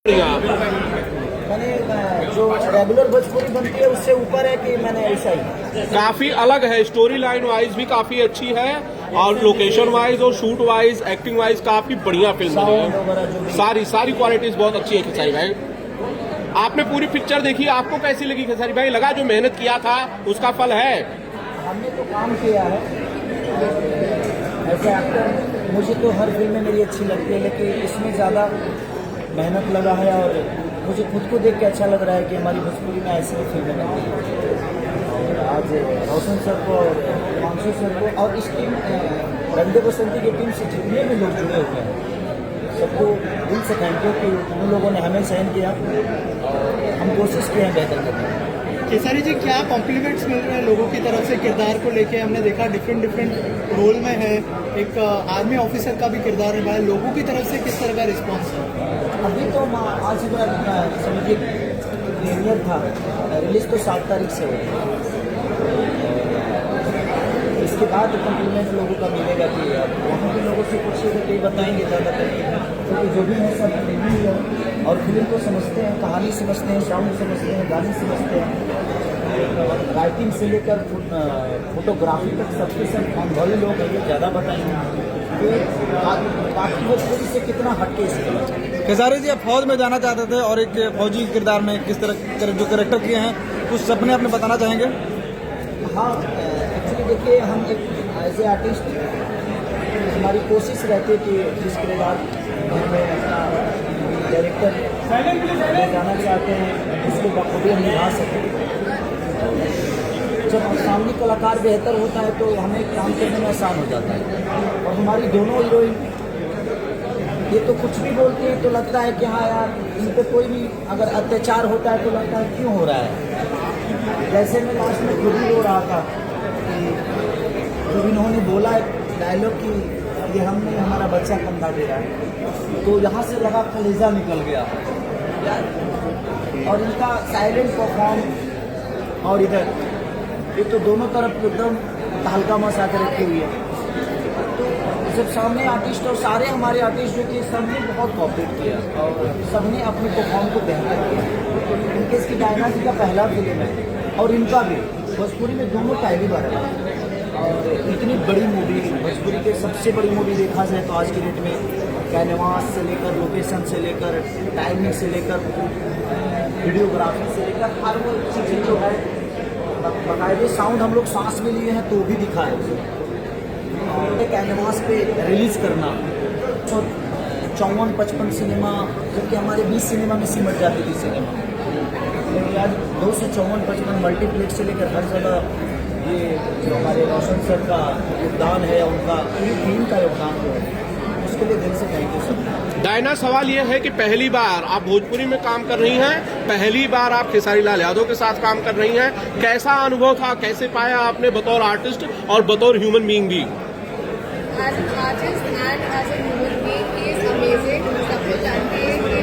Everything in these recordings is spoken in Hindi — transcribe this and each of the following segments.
मैंने जो रेगुलर भोजपुरी बनती है उससे ऊपर है कि मैंने ऐसा ही काफी अलग है, स्टोरी लाइन वाइज भी काफी अच्छी है और लोकेशन वाइज और शूट वाइज एक्टिंग वाइज काफी बढ़िया फिल्म बनी है। सारी क्वालिटीज बहुत अच्छी है खेसारी भाई। आपने पूरी पिक्चर देखी, आपको कैसी लगी खेसारी भाई? लगा जो मेहनत किया था उसका फल है? हमने तो काम किया है ऐसे एक्टर, मुझे तो हर फिल्म में मेरी अच्छी लगती है लेकिन इसमें ज़्यादा मेहनत लगा है और मुझे खुद को देख के अच्छा लग रहा है कि हमारी भोजपुरी में ऐसी भी फिल्में बनती हैं। आज रोशन सर को और हिमांशु सर को और इस टीम रंगे बसंती की टीम से जितने भी लोग जुड़े हुए हैं सबको दिल से थैंक यू कि उन लोगों ने हमें सहन किया और हम कोशिश किए हैं बेहतर करने की। केसारी जी, क्या कॉम्प्लीमेंट्स मिल रहे हैं लोगों की तरफ से किरदार को लेके? हमने देखा डिफरेंट रोल में है, एक आर्मी ऑफिसर का भी किरदार निभाया, लोगों की तरफ से किस तरह का रिस्पांस है? अभी तो आज समझिए प्रीमियर था, रिलीज तो 7 तारीख से हो इसके बाद कॉम्प्लीमेंट लोगों का मिलेगा कि वहाँ के लोगों से पूछिएगा तो बताएंगे ज़्यादातर क्योंकि जो भी है सब प्रेमी है और फिल्म को समझते हैं, कहानी समझते हैं, साउंड समझते हैं, गाने समझते हैं, राइटिंग से लेकर फोटोग्राफी तक सबके सब अनुभवी लोग हैं, ये ज़्यादा बताएंगे बाकी भोजपुरी से कितना हटके इसके। खेसारी जी, आप फौज में जाना चाहते थे और एक फौजी किरदार में किस तरह जो कैरेक्टर किए हैं कुछ सपने अपने बताना चाहेंगे? हाँ, एक्चुअली देखिए हम एक एज ए आर्टिस्ट हमारी कोशिश रहती है कि जिस किरदार में अपना डायरेक्टर जाना चाहते हैं उसको बखूबी हम निभा सकें। जब सामने कलाकार बेहतर होता है तो हमें काम करने में आसान हो जाता है और हमारी दोनों हीरोइन ये तो कुछ भी बोलती है तो लगता है कि हाँ यार इन पर कोई भी अगर अत्याचार होता है तो लगता है क्यों हो रहा है। जैसे मैं लास्ट में खुद ही रो रहा था कि जब इन्होंने बोला डायलॉग कि ये हमने हमारा बच्चा कंधा दे रहा है तो यहाँ से लगा कलेजा निकल गया और इनका साइलेंट परफॉर्म और इधर ये तो दोनों तरफ एकदम तहलका मचा कर रखी हुई है। तो जब सामने आर्टिस्ट और सारे हमारे आर्टिस्ट जो कि सबने बहुत कॉपरेट किया और सबने अपने परफॉर्म को बेहतर किया। इनके इसकी डायना जी का पहला फिल्म है और इनका भी भोजपुरी में दोनों पहली बार है और इतनी बड़ी मूवी भोजपुरी के सबसे बड़ी मूवी देखा जाए तो आज की डेट में कैनवास से लेकर लोकेशन से लेकर टाइमिंग से लेकर वीडियोग्राफी से लेकर हर वो चीज़ें जो है बाकायदे साउंड हम लोग सांस में लिए हैं तो भी दिखा है और कैनवास पे रिलीज करना। तो 54-55 सिनेमा जबकि हमारे 20 सिनेमा में सिमट जाती थी सिनेमा, लेकिन आज 254-55 मल्टीप्लेक्स से लेकर हर जगह ये जो हमारे रोशन सर का योगदान है उनका पूरी टीम का योगदान जो है उसके लिए दिल से थैंक यू सर। डायना, सवाल यह है कि पहली बार आप भोजपुरी में काम कर रही हैं, पहली बार आप खेसारी लाल यादव के साथ काम कर रही हैं, कैसा अनुभव था? कैसे पाया आपने बतौर आर्टिस्ट और बतौर ह्यूमन बीइंग भी? As an artist and as a human being, he is amazing. सबको जानते हैं कि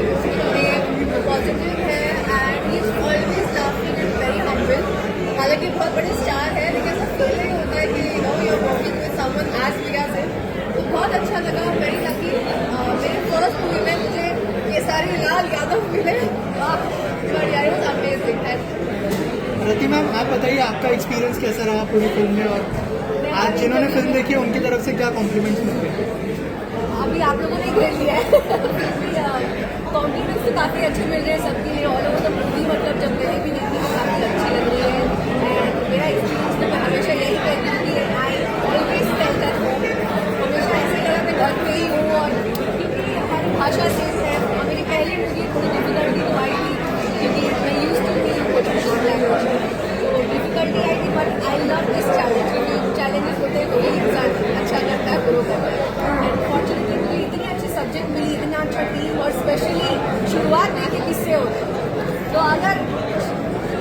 पॉजिटिव है and he is always laughing and very humble. हालांकि बहुत बड़े स्टार है लेकिन ऐसा फीलिंग होता है कि you are working with someone as big as him. तो बहुत अच्छा लगा, very lucky. मेरे फर्स्ट मूवी में मुझे खेसारी लाल यादव मिले, बढ़िया, it was amazing. Rati ma'am, आप बताइए आपका एक्सपीरियंस कैसा रहा पूरी फिल्म में और आज जिन्होंने फिल्म देखी है उनकी तरफ से क्या कॉम्प्लीमेंट्स मिल रहे हैं? अभी आप लोगों ने घेर लिया है कॉम्प्लीमेंट्स तो काफ़ी अच्छे मिल रहे हैं सबके लिए ऑल ओवर द मूवी। मतलब जब मैंने भी देखी तो काफ़ी अच्छी लग रही है एंड मेरा एक्सपीरियंस तो मैं हमेशा यही कहती हूँ कि I always felt at home, हमेशा ऐसे लगा मैं घर पे ही हूँ और क्योंकि हमारी भाषा सेम है। मेरी पहली मूवी थोड़ी डिफिकल्टी तो आई थी क्योंकि मैं use to be Bhojpuri language तो डिफिकल्टी आई थी but I love this challenge क्योंकि चैलेंजेस होते हैं तो ये इंसान अच्छा करता है, ग्रो करता है एंड फॉर्चुनेटली मुझे इतनी अच्छी सब्जेक्ट मिली, इतना अच्छा टीम और स्पेशली शुरुआत में कि किससे होते हैं तो अगर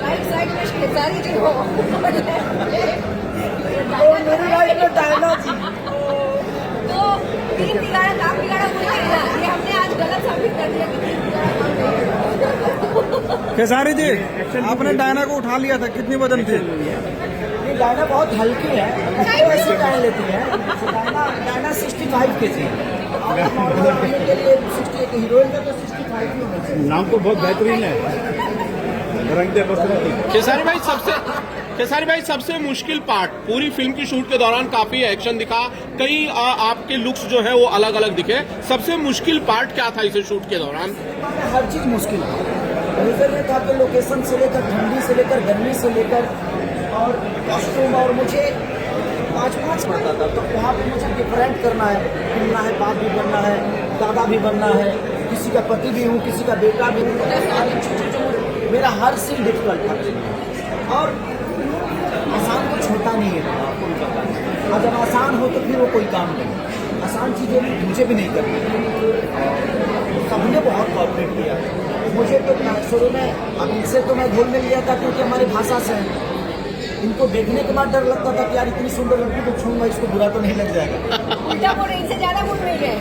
राइट साइड में खेसारी जी हो मेरी लाइफ में डायना जी तो 3 तिगाड़ा काम बिगाड़ा बोलेगा, ये हमने आज गलत साबित कर दिया कि 3 तिगाड़ा काम बिगाड़ा। खेसारी जी, आपने डायना को उठा लिया था, कितनी वजन थी? डायना बहुत हल्की है, ऐसे डायन लेती है। डायना 65 kg के लिए 68 हीरोइन का तो 65 नाम तो बहुत बेहतरीन है, रंगते बसंती। खेसारी भाई सबसे मुश्किल पार्ट पूरी फिल्म की शूट के दौरान काफी एक्शन दिखा, कई आपके लुक्स जो है वो अलग अलग दिखे, सबसे मुश्किल पार्ट क्या था इसे शूट के दौरान? हर चीज मुश्किल है। रीजन ये था कि लोकेशन से लेकर, ठंडी से लेकर, गर्मी से लेकर और कॉस्ट्यूम, और मुझे 5-5 पड़ता था, तो वहाँ पे मुझे डिफरेंट करना है, बाप भी बनना है, दादा भी बनना है, किसी का पति भी हूँ, किसी का बेटा भी हूँ। सारी चीजें जो मेरा हर सीन डिफिकल्ट था, और आसान कुछ होता नहीं है, आपको भी पता है। और जब आसान हो तो फिर वो कोई काम नहीं, आसान चीजें मुझे भी नहीं करनी। सबने बहुत कॉपरेट किया मुझे, तो शुरू में अब इनसे तो मैं घुल मिल गया था, क्योंकि हमारी भाषा से है। इनको देखने के बाद डर लगता था कि यार इतनी सुंदर लड़की को छूंगा, इसको बुरा तो नहीं लग जाएगा। उल्टा बोल रहे, इनसे ज्यादा बोल रही है।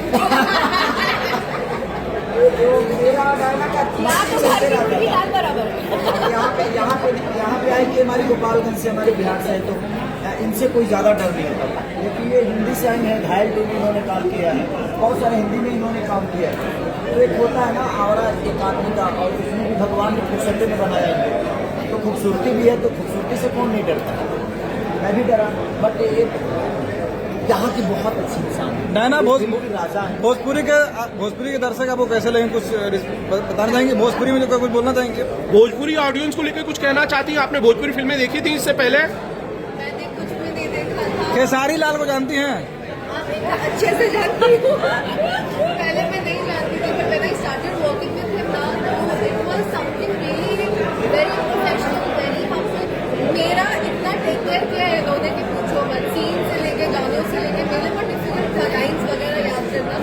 तो मेरा डायना का यहाँ तो भारत की लाल बराबर है। यहाँ पे आए कि हमारी गोपालगंज से, हमारे बिहार से है, तो इनसे कोई ज्यादा डर नहीं होता। लेकिन ये हिंदी से आई है, घायल टीम इन्होंने काम किया है, बहुत सारे हिंदी में इन्होंने काम किया है। तो एक होता है ना आवरा एक आदमी का, और उसमें भी भगवान ने खूबसूरती में बनाया है, तो खूबसूरती भी है, तो खूबसूरती से कौन नहीं डरता। मैं भी डरा, बट ये यहाँ की बहुत अच्छी इंसान है। डायना राजा है। भोजपुरी के दर्शक आपको कैसे लगे, कुछ बताना चाहेंगे? भोजपुरी में जो कुछ बोलना चाहेंगे? भोजपुरी ऑडियंस को लेकर कुछ कहना चाहती हैं? आपने भोजपुरी फिल्में देखी थी इससे पहले? मैंने कुछ भी नहीं देखा था। खेसारी लाल को जानती हैं? अच्छे से जानती हूँ। पहले मैं नहीं जानती थी, but when I started working with him now, it was something really very professional, very humble. मेरा इतना टेक केयर किया है इन्होंने कि पूछो मत, सीन से लेके गानों से लेके मेरे को डिफिकल्ट था लाइन्स वगैरह याद करना,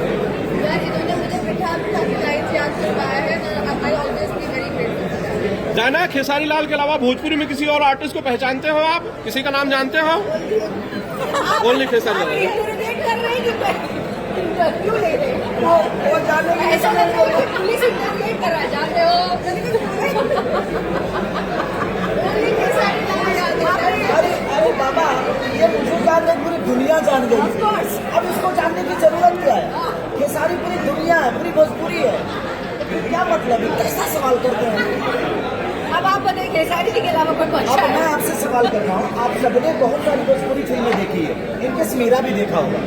यार इन्होंने मुझे बिठा के लाइन्स याद करवाया है। I always be very grateful. जाना, खेसारी लाल के अलावा भोजपुरी में किसी और आर्टिस्ट को पहचानते हो आप? किसी का नाम जानते हो? ओनली खेसारी लाल। इंटरव्यू ले रहे वो जाने ऐसा पुलिस इंटरव्यू कर रहा, जाते हो अरे बाबा, ये मुझे याद है, पूरी दुनिया जान गई। अब इसको जानने की जरूरत क्या है? ये सारी पूरी दुनिया है, पूरी भोजपुरी है, क्या मतलब है? कैसा सवाल करते हैं? अब आप बताइए खेसारी जी के अलावा कोई अब मैं आपसे सवाल कर रहा हूँ, आप सबने बहुत सारी भोजपुरी फिल्में देखी है, इनके मेरा भी देखा होगा,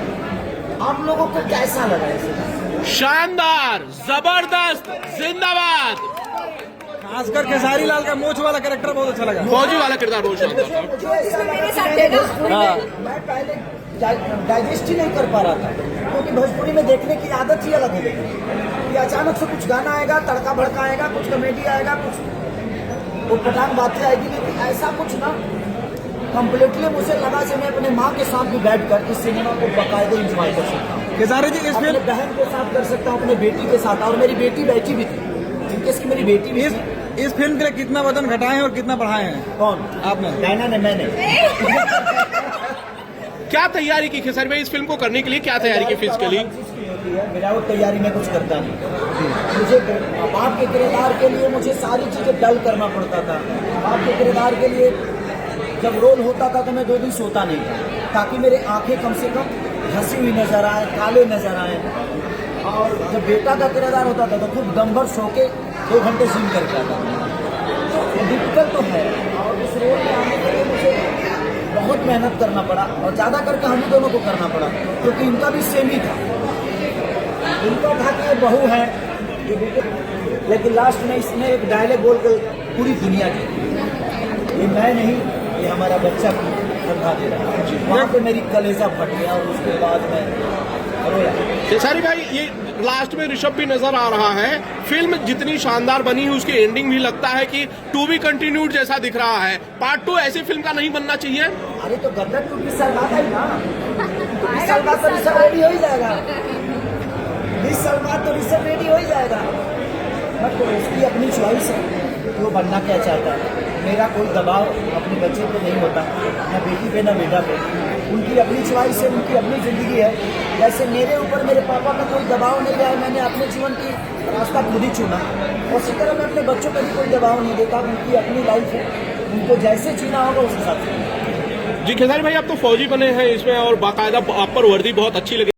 आप लोगों को कैसा लगा इसे? शानदार, जबरदस्त, जिंदाबाद। खासकर खेसारी लाल का मोछ वाला कैरेक्टर बहुत अच्छा लगा। फौजी वाला किरदार बहुत शानदार था। मुझे ऐसा लगा कि मैंने भोजपुरी में मैं पहले डाइजेस्ट ही नहीं कर पा रहा था, क्योंकि भोजपुरी में देखने की आदत ही अलग हो गई कि अचानक से कुछ गाना आएगा, तड़का भड़का आएगा, कुछ कॉमेडी आएगा, कुछ उटपटांग बातें आएगी, लेकिन ऐसा कुछ ना कम्प्लीटली मुझे लगा कि मैं अपने माँ के साथ भी बैठकर इस सिनेमा को बाकायदे एंजॉय कर सकता हूँ। खेसारी जी, अपने बहन के साथ कर सकता हूँ, अपने बेटी के साथ, और मेरी बेटी बैठी भी थी, जिनके मेरी बेटी भी थी। इस फिल्म के लिए कितना वजन घटाए हैं और कितना बढ़ाए हैं? कौन? आपने? डायना ने, मैंने। क्या तैयारी की खेसारी भाई इस फिल्म को करने के लिए? क्या तैयारी की फिजिकली? मेरा वो तैयारी में कुछ करता नहीं, मुझे बाप के किरदार के लिए मुझे सारी चीजें डल करना पड़ता था। बाप के किरदार के लिए जब रोल होता था तो मैं 2 दिन सोता नहीं था, ताकि मेरे आंखें कम से कम हंसी हुई नजर आए, काले नजर आए। और जब बेटा का किरदार होता था तो खूब दमभर सो के 2 घंटे जिम करके आता था। तो डिफिकल्ट तो है, और उस रोल में आने के लिए मुझे बहुत मेहनत करना पड़ा, और ज्यादा करके हम ही दोनों को करना पड़ा, क्योंकि इनका भी सेम ही था। इनका था कि ये बहू है, लेकिन लास्ट में इसने एक डायलॉग बोलकर पूरी दुनिया की, ये मैं नहीं, ये हमारा बच्चा कंधा दे रहा है। वहाँ पे मेरी कलेजा फट गया, और उसके बाद मैं रोया। खेसारी भाई, ये लास्ट में ऋषभ भी नजर आ रहा है, फिल्म जितनी शानदार बनी है उसकी एंडिंग भी लगता है कि टू बी कंटिन्यूड जैसा दिख रहा है। पार्ट 2 ऐसी फिल्म का नहीं बनना चाहिए? अरे तो गदर 20 साल बाद आई ना, 20 साल बाद तो ऋषभ रेडी हो ही जाएगा, 20 साल बाद तो ऋषभ रेडी हो ही जाएगा। बट उसकी अपनी चॉइस है कि वो बनना क्या चाहता है। मेरा कोई दबाव अपने बच्चे पे नहीं होता, ना बेटी पे ना बेटा पे। उनकी अपनी चॉइस है, उनकी अपनी ज़िंदगी है। जैसे मेरे ऊपर मेरे पापा का कोई दबाव नहीं है, मैंने अपने जीवन की रास्ता खुद ही चुना, उसी तरह मैं अपने बच्चों पर भी कोई दबाव नहीं देता। उनकी अपनी लाइफ है, उनको जैसे जीना होगा उस हिसाब से। जी खेसारी भाई, आप तो फौजी बने हैं इसमें, और बाकायदा आप पर वर्दी बहुत अच्छी लगी।